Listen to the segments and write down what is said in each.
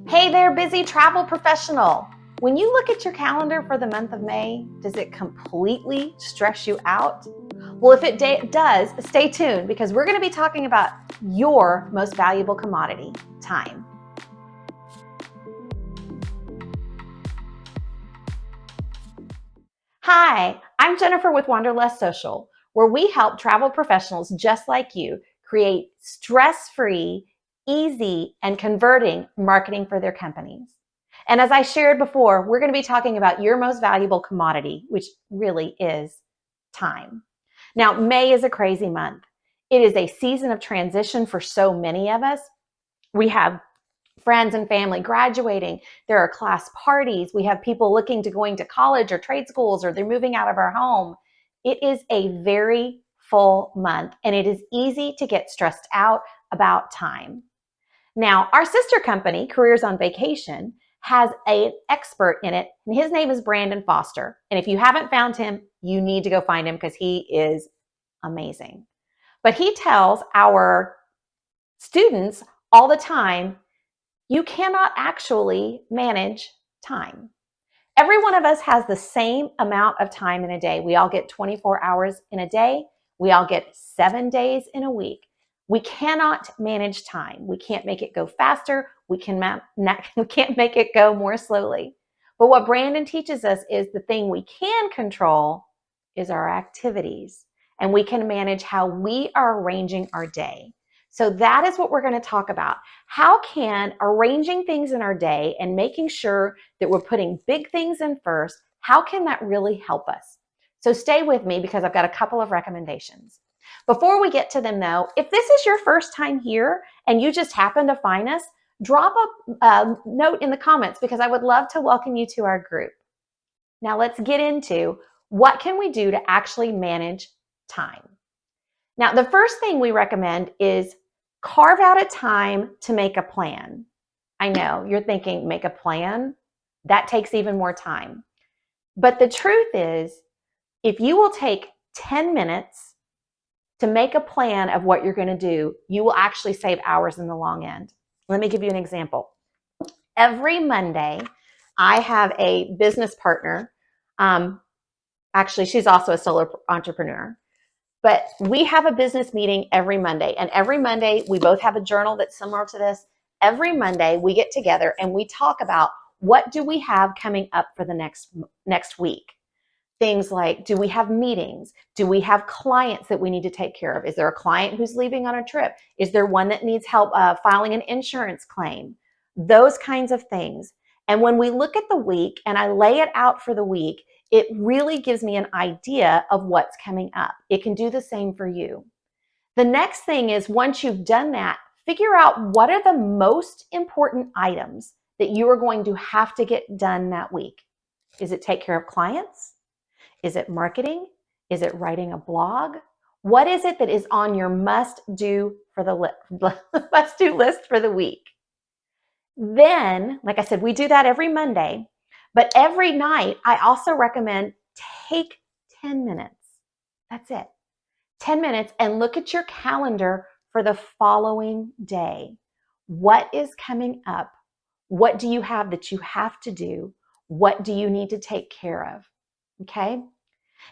Hey there, busy travel professional. When you look at your calendar for the month of May, does it completely stress you out? Well, if it does, stay tuned because we're going to be talking about your most valuable commodity, time. Hi, I'm Jennifer with Wanderlust Social, where we help travel professionals just like you create stress-free, easy, and converting marketing for their companies. And as I shared before, we're going to be talking about your most valuable commodity, which really is time. Now, May is a crazy month. It is a season of transition for so many of us. We have friends and family graduating. There are class parties. We have people looking to going to college or trade schools, or they're moving out of our home. It is a very full month, and it is easy to get stressed out about time. Now, our sister company, Careers on Vacation, has an expert in it, and his name is Brandon Foster. And if you haven't found him, you need to go find him because he is amazing. But he tells our students all the time, you cannot actually manage time. Every one of us has the same amount of time in a day. We all get 24 hours in a day. We all get 7 days in a week. We cannot manage time. We can't make it go faster. We can't make it go more slowly. But what Brandon teaches us is the thing we can control is our activities. And we can manage how we are arranging our day. So that is what we're going to talk about. How can arranging things in our day and making sure that we're putting big things in first, how can that really help us? So stay with me because I've got a couple of recommendations. Before we get to them though, if this is your first time here and you just happen to find us, drop a note in the comments because I would love to welcome you to our group. Now let's get into what can we do to actually manage time. Now, the first thing we recommend is carve out a time to make a plan. I know you're thinking, make a plan? That takes even more time. But the truth is, if you will take 10 minutes to make a plan of what you're going to do, you will actually save hours in the long end. Let me give you an example. Every Monday, I have a business partner. Actually, she's also a solo entrepreneur. But we have a business meeting every Monday. And every Monday, we both have a journal that's similar to this. Every Monday, we get together and we talk about what do we have coming up for the next week. Things like, do we have meetings? Do we have clients that we need to take care of? Is there a client who's leaving on a trip? Is there one that needs help filing an insurance claim? Those kinds of things. And when we look at the week and I lay it out for the week, it really gives me an idea of what's coming up. It can do the same for you. The next thing is once you've done that, figure out what are the most important items that you are going to have to get done that week. Is it take care of clients? Is it marketing? Is it writing a blog? What is it that is on your must-do list for the week? Then, like I said, we do that every Monday. But every night, I also recommend take 10 minutes. That's it. 10 minutes and look at your calendar for the following day. What is coming up? What do you have that you have to do? What do you need to take care of? Okay?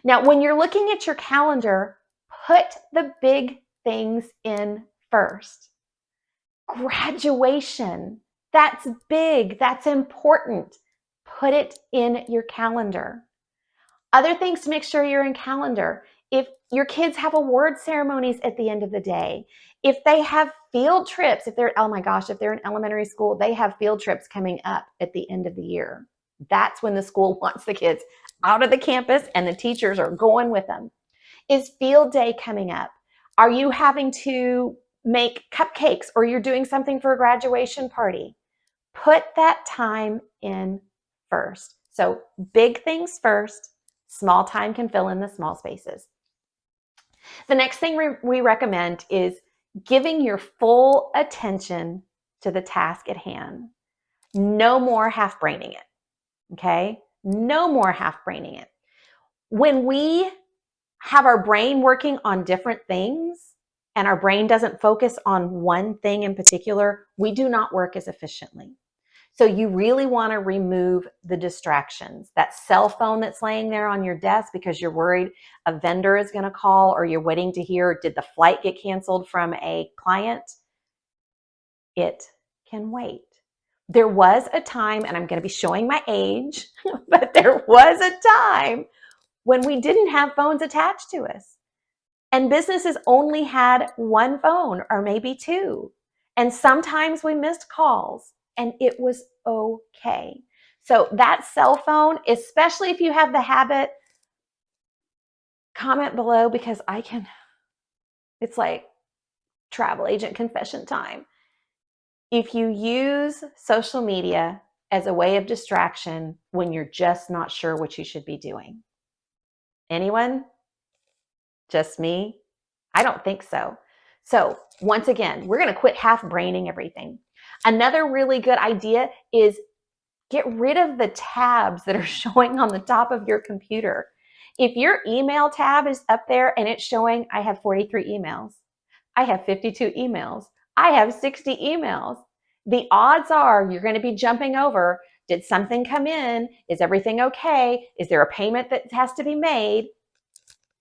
Now, when you're looking at your calendar, put the big things in first. Graduation. That's big. That's important. Put it in your calendar. Other things to make sure you're in calendar. If your kids have award ceremonies at the end of the day, if they have field trips, if they're in elementary school, they have field trips coming up at the end of the year. That's when the school wants the kids out of the campus and the teachers are going with them. Is field day coming up? Are you having to make cupcakes or you're doing something for a graduation party? Put that time in first. So big things first, small time can fill in the small spaces. The next thing we recommend is giving your full attention to the task at hand. No more half-braining it, okay? No more half-braining it. When we have our brain working on different things and our brain doesn't focus on one thing in particular, we do not work as efficiently. So you really want to remove the distractions. That cell phone that's laying there on your desk because you're worried a vendor is going to call, or you're waiting to hear, did the flight get canceled from a client? It can wait. There was a time, and I'm going to be showing my age, but there was a time when we didn't have phones attached to us. And businesses only had one phone or maybe two. And sometimes we missed calls, and it was okay. So that cell phone, especially if you have the habit, comment below, because it's like travel agent confession time. If you use social media as a way of distraction when you're just not sure what you should be doing. Anyone? Just me? I don't think so. So once again, we're going to quit half braining everything. Another really good idea is get rid of the tabs that are showing on the top of your computer. If your email tab is up there and it's showing, I have 43 emails, I have 52 emails, I have 60 emails, the odds are you're going to be jumping over. Did something come in? Is everything okay? Is there a payment that has to be made?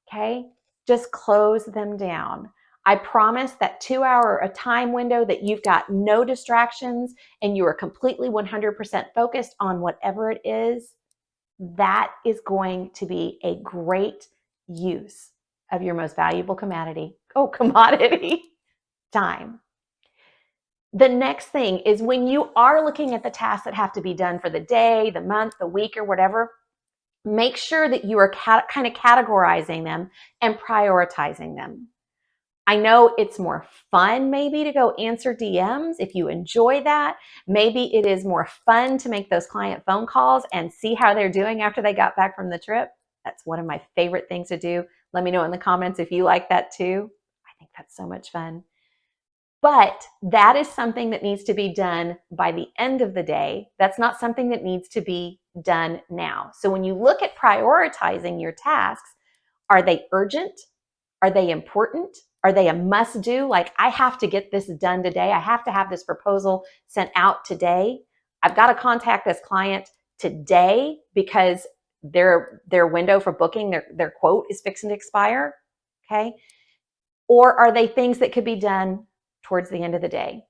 Okay, just close them down. I promise that 2-hour time window that you've got no distractions and you are completely 100% focused on whatever it is, that is going to be a great use of your most valuable commodity, time. The next thing is when you are looking at the tasks that have to be done for the day, the month, the week, or whatever, make sure that you are kind of categorizing them and prioritizing them. I know it's more fun maybe to go answer DMs if you enjoy that. Maybe it is more fun to make those client phone calls and see how they're doing after they got back from the trip. That's one of my favorite things to do. Let me know in the comments if you like that too. I think that's so much fun. But that is something that needs to be done by the end of the day. That's not something that needs to be done now. So when you look at prioritizing your tasks, are they urgent? Are they important? Are they a must do? Like, I have to get this done today. I have to have this proposal sent out today. I've got to contact this client today because their window for booking, their quote is fixing to expire. Okay. Or are they things that could be done towards the end of the day?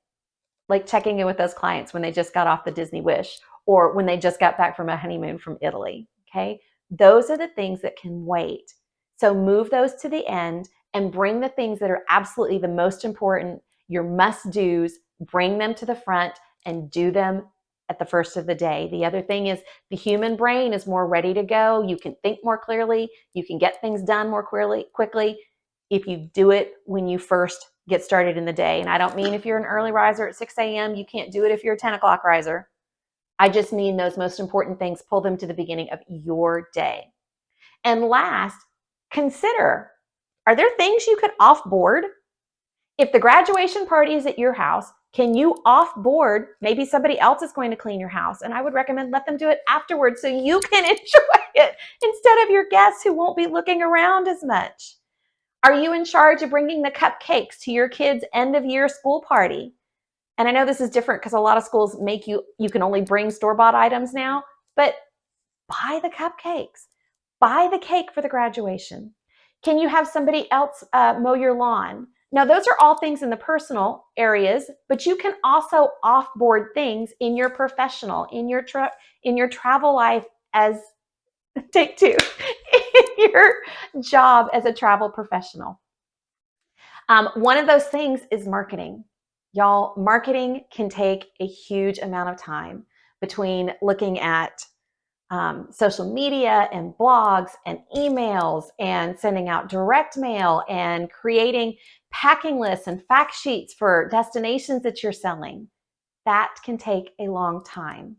Like checking in with those clients when they just got off the Disney Wish or when they just got back from a honeymoon from Italy. Okay. Those are the things that can wait. So move those to the end and bring the things that are absolutely the most important, your must-dos, bring them to the front and do them at the first of the day. The other thing is the human brain is more ready to go. You can think more clearly. You can get things done more quickly if you do it when you first get started in the day. And I don't mean if you're an early riser at 6 a.m., you can't do it if you're a 10 o'clock riser. I just mean those most important things, pull them to the beginning of your day. And last, consider, are there things you could offboard? If the graduation party is at your house, can you offboard? Maybe somebody else is going to clean your house, and I would recommend let them do it afterwards so you can enjoy it instead of your guests who won't be looking around as much. Are you in charge of bringing the cupcakes to your kids' end of year school party? And I know this is different because a lot of schools make you can only bring store-bought items now, but buy the cupcakes. Buy the cake for the graduation. Can you have somebody else mow your lawn? Now, those are all things in the personal areas, but you can also offboard things in your professional, in your travel life as take two, in your job as a travel professional. One of those things is marketing. Y'all, marketing can take a huge amount of time between looking at social media and blogs and emails and sending out direct mail and creating packing lists and fact sheets for destinations that you're selling. That can take a long time.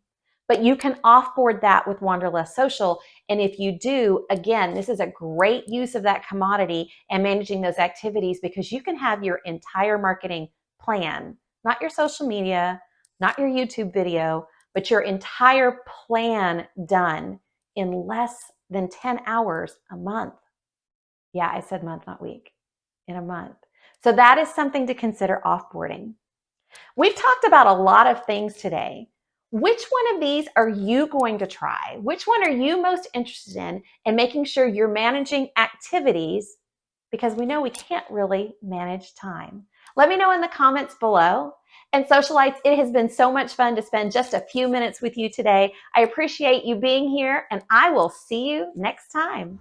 But you can offboard that with Wanderlust Social. And if you do, again, this is a great use of that commodity and managing those activities because you can have your entire marketing plan, not your social media, not your YouTube video, but your entire plan done in less than 10 hours a month. Yeah, I said month, not week, in a month. So that is something to consider offboarding. We've talked about a lot of things today. Which one of these are you going to try? Which one are you most interested in making sure you're managing activities, because we know we can't really manage time? Let me know in the comments below. And socialites, it has been so much fun to spend just a few minutes with you today. I appreciate you being here, and I will see you next time.